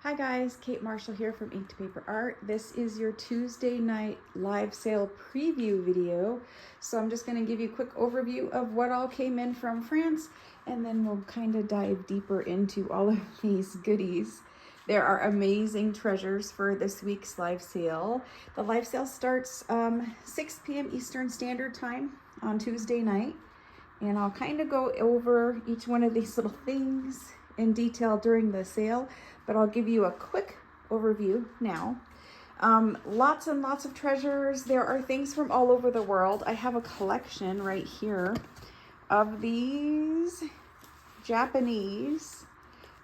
Hi guys, Kate Marshall here from Ink to Paper Art. This is your Tuesday night live sale preview video. So I'm just going to give you a quick overview of what all came in from France, and then we'll kind of dive deeper into all of these goodies. There are amazing treasures for this week's live sale. The live sale starts 6 p.m. Eastern Standard Time on Tuesday night, and I'll kind of go over each one of these little things in detail during the sale, but I'll give you a quick overview now. Lots and lots of treasures. There are things from all over the world. I have a collection right here of these Japanese,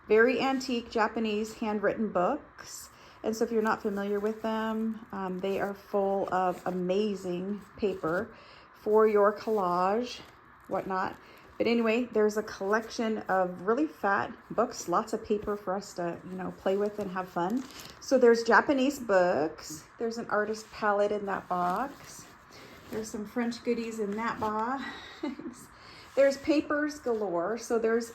very antique Japanese handwritten books. And so if you're not familiar with them, they are full of amazing paper for your collage, whatnot. But anyway, there's a collection of really fat books, lots of paper for us to, play with and have fun. So there's Japanese books. There's an artist palette in that box. There's some French goodies in that box. There's papers galore. So there's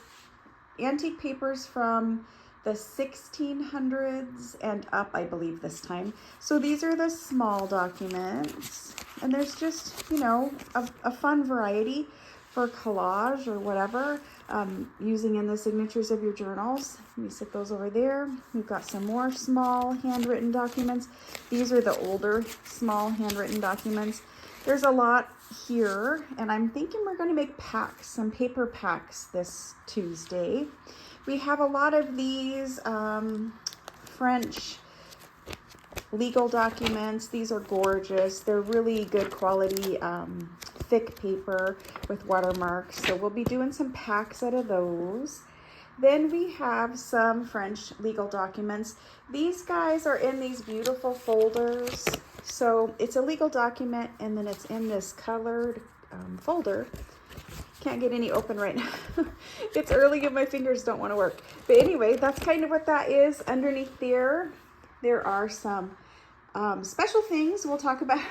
antique papers from the 1600s and up, I believe, this time. So these are the small documents. And there's just, a fun variety for collage or whatever, using in the signatures of your journals. Let me sit those over there. We've got some more small handwritten documents. These are the older small handwritten documents. There's a lot here, and I'm thinking we're going to make packs, some paper packs this Tuesday. We have a lot of these French legal documents. These are gorgeous. They're really good quality, thick paper with watermarks. So we'll be doing some packs out of those. Then we have some French legal documents. These guys are in these beautiful folders. So it's a legal document, and then it's in this colored folder. Can't get any open right now. It's early and my fingers don't want to work. But anyway, that's kind of what that is. Underneath there are some special things we'll talk about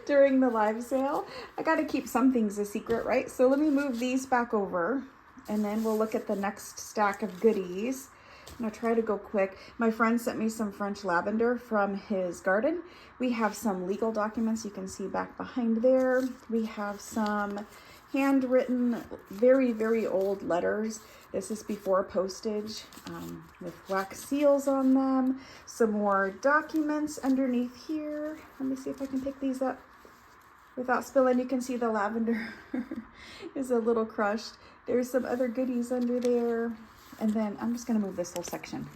during the live sale. I got to keep some things a secret, right? So let me move these back over, and then we'll look at the next stack of goodies. I'm going to try to go quick. My friend sent me some French lavender from his garden. We have some legal documents you can see back behind there. We have some handwritten, very, very old letters. This is before postage, with wax seals on them. Some more documents underneath here. Let me see if I can pick these up without spilling. You can see the lavender is a little crushed. There's some other goodies under there. And then I'm just going to move this whole section.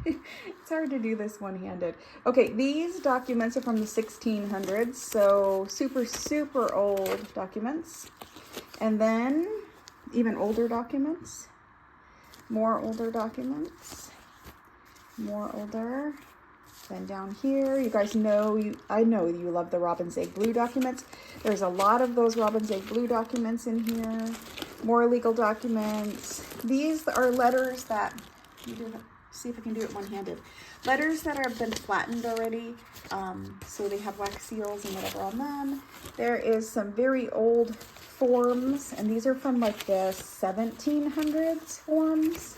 It's hard to do this one-handed. Okay, these documents are from the 1600s, so super, super old documents. And then even older documents, more older documents, more older. Then down here, you guys know, I know you love the robin's egg blue documents. There's a lot of those robin's egg blue documents in here. More legal documents. These are letters that, see if I can do it one-handed. Letters that have been flattened already, so they have wax seals and whatever on them. There is some very old forms, and these are from like the 1700s forms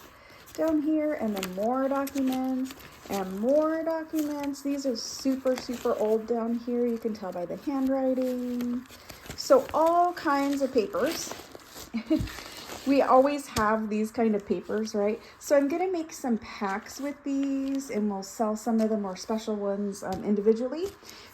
down here, and then more documents and more documents. These are super, super old down here. You can tell by the handwriting. So all kinds of papers. We always have these kind of papers, right? So I'm going to make some packs with these, and we'll sell some of the more special ones individually.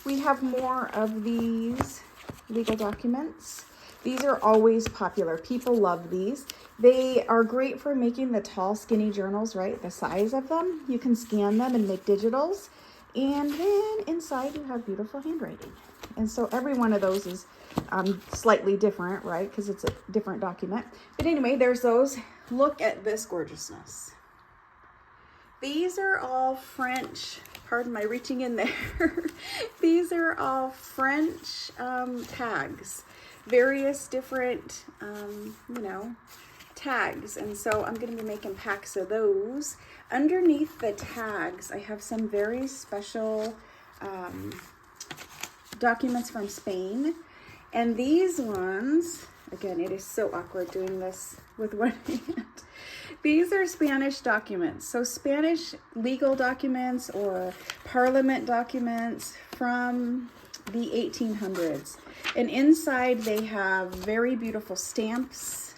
We have more of these legal documents. These are always popular. People love these. They are great for making the tall, skinny journals, right? The size of them. You can scan them and make digitals. And then inside you have beautiful handwriting. And so every one of those is slightly different, right? Because it's a different document. But anyway, there's those. Look at this gorgeousness. These are all French. Pardon my reaching in there. These are all French tags. Various different, tags. And so I'm going to be making packs of those. Underneath the tags, I have some very special documents from Spain. And these ones, again, it is so awkward doing this with one hand. These are Spanish documents. So Spanish legal documents or parliament documents from the 1800s. And inside they have very beautiful stamps.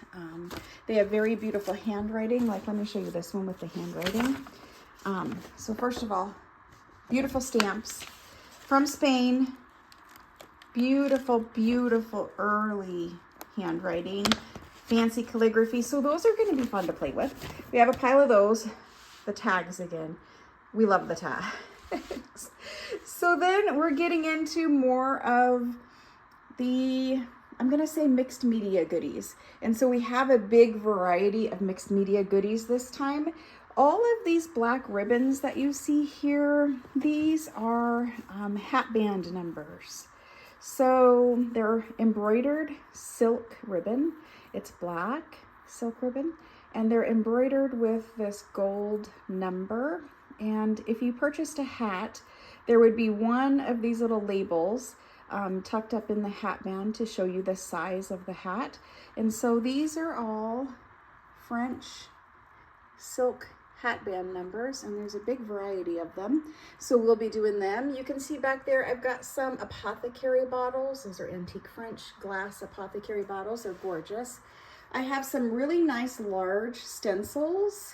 They have very beautiful handwriting. Like, let me show you this one with the handwriting. So first of all, beautiful stamps from Spain. Beautiful, beautiful early handwriting. Fancy calligraphy. So those are going to be fun to play with. We have a pile of those. The tags again. We love the tags. So then we're getting into more of the, I'm going to say, mixed media goodies. And so we have a big variety of mixed media goodies this time. All of these black ribbons that you see here, these are hat band numbers. So they're embroidered silk ribbon. It's black silk ribbon, and they're embroidered with this gold number. And if you purchased a hat, there would be one of these little labels tucked up in the hat band to show you the size of the hat. And so these are all French silk hat band numbers, and there's a big variety of them. So we'll be doing them. You can see back there, I've got some apothecary bottles. Those are antique French glass apothecary bottles. They're gorgeous. I have some really nice large stencils.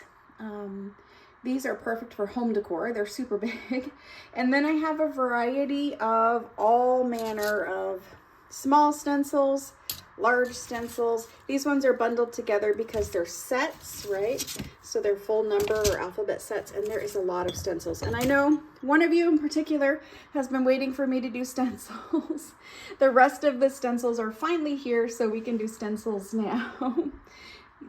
These are perfect for home decor. They're super big. And then I have a variety of all manner of small stencils, large stencils. These ones are bundled together because they're sets, right? So they're full number or alphabet sets, and there is a lot of stencils. And I know one of you in particular has been waiting for me to do stencils. The rest of the stencils are finally here, so we can do stencils now.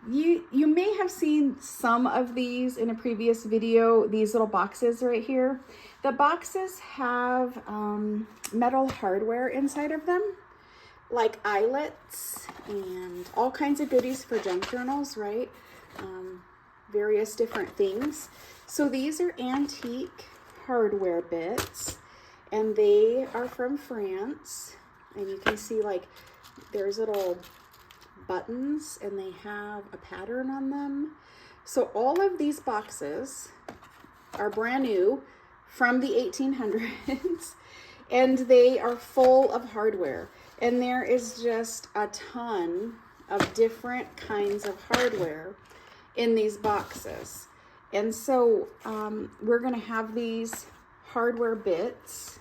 You may have seen some of these in a previous video, these little boxes right here. The boxes have metal hardware inside of them, like eyelets and all kinds of goodies for junk journals, right? Various different things. So these are antique hardware bits, and they are from France. And you can see, like, there's little buttons, and they have a pattern on them. So all of these boxes are brand new from the 1800s, and they are full of hardware. And there is just a ton of different kinds of hardware in these boxes. And so we're going to have these hardware bits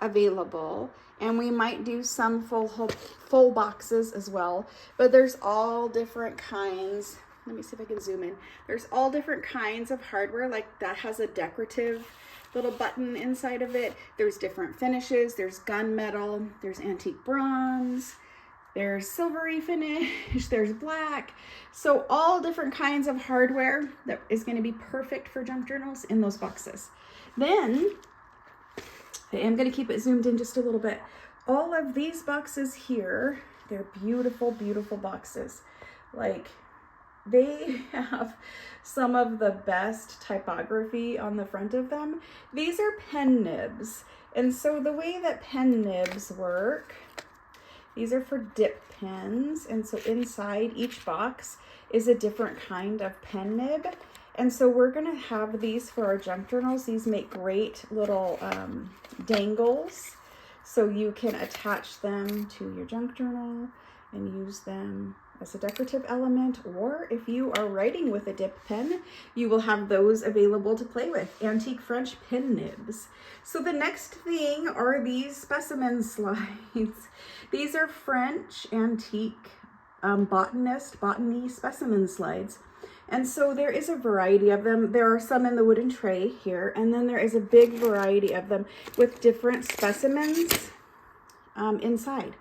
available, and we might do some full boxes as well. But there's all different kinds. Let me see if I can zoom in. There's all different kinds of hardware, like that has a decorative little button inside of it. There's different finishes. There's gunmetal, there's antique bronze, there's silvery finish, there's black. So all different kinds of hardware that is going to be perfect for junk journals in those boxes. Then I am going to keep it zoomed in just a little bit. All of these boxes here, they're beautiful, beautiful boxes. Like, they have some of the best typography on the front of them. These are pen nibs. And so the way that pen nibs work, these are for dip pens. And so inside each box is a different kind of pen nib. And so we're going to have these for our junk journals. These make great little dangles. So you can attach them to your junk journal and use them as a decorative element, or if you are writing with a dip pen, you will have those available to play with. Antique French pen nibs. So the next thing are these specimen slides. These are French antique botany specimen slides. And so there is a variety of them. There are some in the wooden tray here, and then there is a big variety of them with different specimens inside.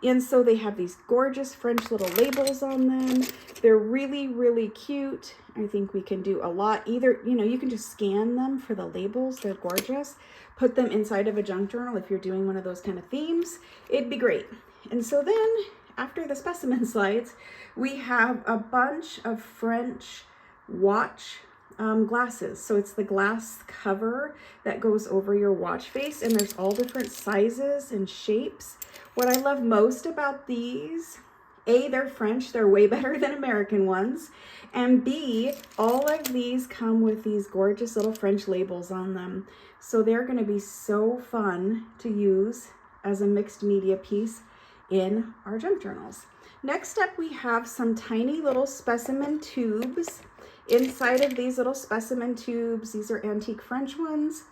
And so they have these gorgeous French little labels on them. They're really, really cute. I think we can do a lot. Either, you can just scan them for the labels. They're gorgeous. Put them inside of a junk journal if you're doing one of those kind of themes. It'd be great. And so then after the specimen slides, we have a bunch of French watch glasses. So it's the glass cover that goes over your watch face, and there's all different sizes and shapes. What I love most about these A, they're French, they're way better than American ones. And B, all of these come with these gorgeous little French labels on them. So they're gonna be so fun to use as a mixed media piece in our junk journals. Next up, we have some tiny little specimen tubes. Inside of these little specimen tubes, these are antique French ones.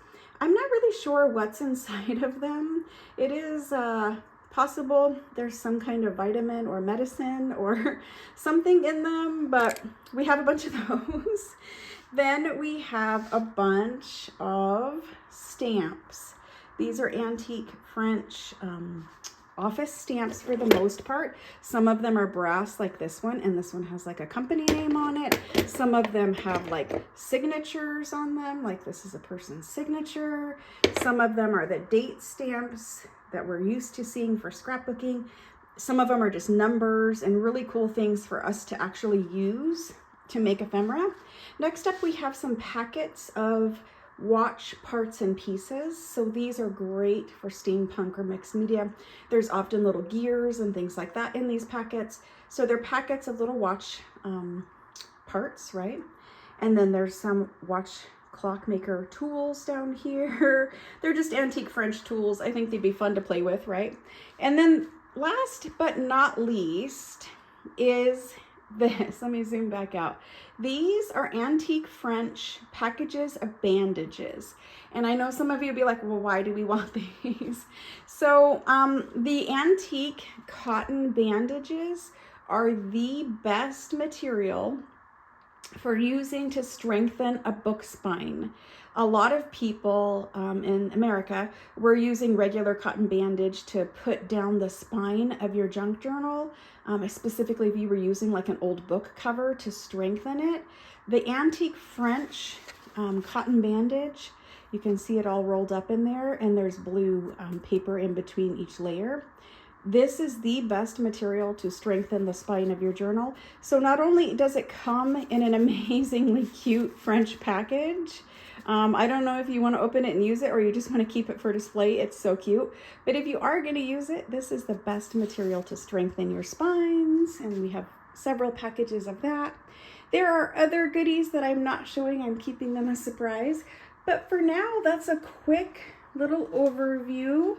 I'm not really sure what's inside of them. It is possible there's some kind of vitamin or medicine or something in them, but we have a bunch of those. Then we have a bunch of stamps. These are antique French office stamps for the most part. Some of them are brass like this one, and this one has like a company name on it. Some of them have like signatures on them, like this is a person's signature. Some of them are the date stamps that we're used to seeing for scrapbooking. Some of them are just numbers and really cool things for us to actually use to make ephemera. Next up, we have some packets of watch parts and pieces. So these are great for steampunk or mixed media. There's often little gears and things like that in these packets. So they're packets of little watch parts, right? And then there's some watch clockmaker tools down here. They're just antique French tools. I think they'd be fun to play with, right? And then last but not least is this. Let me zoom back out. These are antique French packages of bandages. And I know some of you will be like, well, why do we want these? So the antique cotton bandages are the best material for using to strengthen a book spine. A lot of people in America were using regular cotton bandage to put down the spine of your junk journal, specifically if you were using like an old book cover to strengthen it. The antique French cotton bandage, you can see it all rolled up in there, and there's blue paper in between each layer. This is the best material to strengthen the spine of your journal. So not only does it come in an amazingly cute French package, I don't know if you want to open it and use it or you just want to keep it for display. It's so cute. But if you are going to use it, this is the best material to strengthen your spines. And we have several packages of that. There are other goodies that I'm not showing. I'm keeping them a surprise. But for now, that's a quick little overview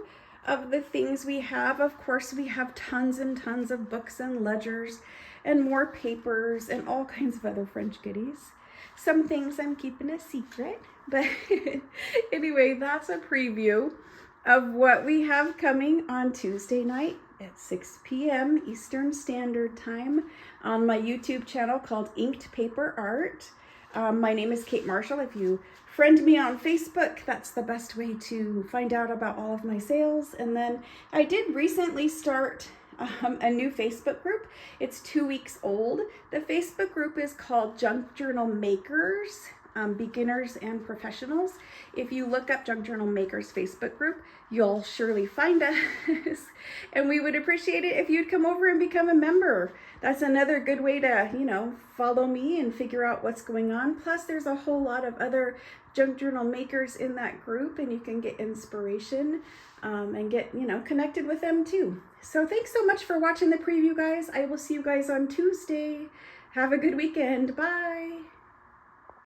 of the things we have. Of course, we have tons and tons of books and ledgers and more papers and all kinds of other French goodies. Some things I'm keeping a secret, but anyway, that's a preview of what we have coming on Tuesday night at 6 p.m. Eastern Standard Time on my YouTube channel called Inked Paper Art. My name is Kate Marshall. If you friend me on Facebook, that's the best way to find out about all of my sales. And then I did recently start a new Facebook group. It's 2 weeks old. The Facebook group is called Junk Journal Makers, Beginners and Professionals. If you look up Junk Journal Makers Facebook group, you'll surely find us. And we would appreciate it if you'd come over and become a member. That's another good way to, follow me and figure out what's going on. Plus, there's a whole lot of other junk journal makers in that group, and you can get inspiration and get, connected with them too. So thanks so much for watching the preview, guys. I will see you guys on Tuesday. Have a good weekend. Bye.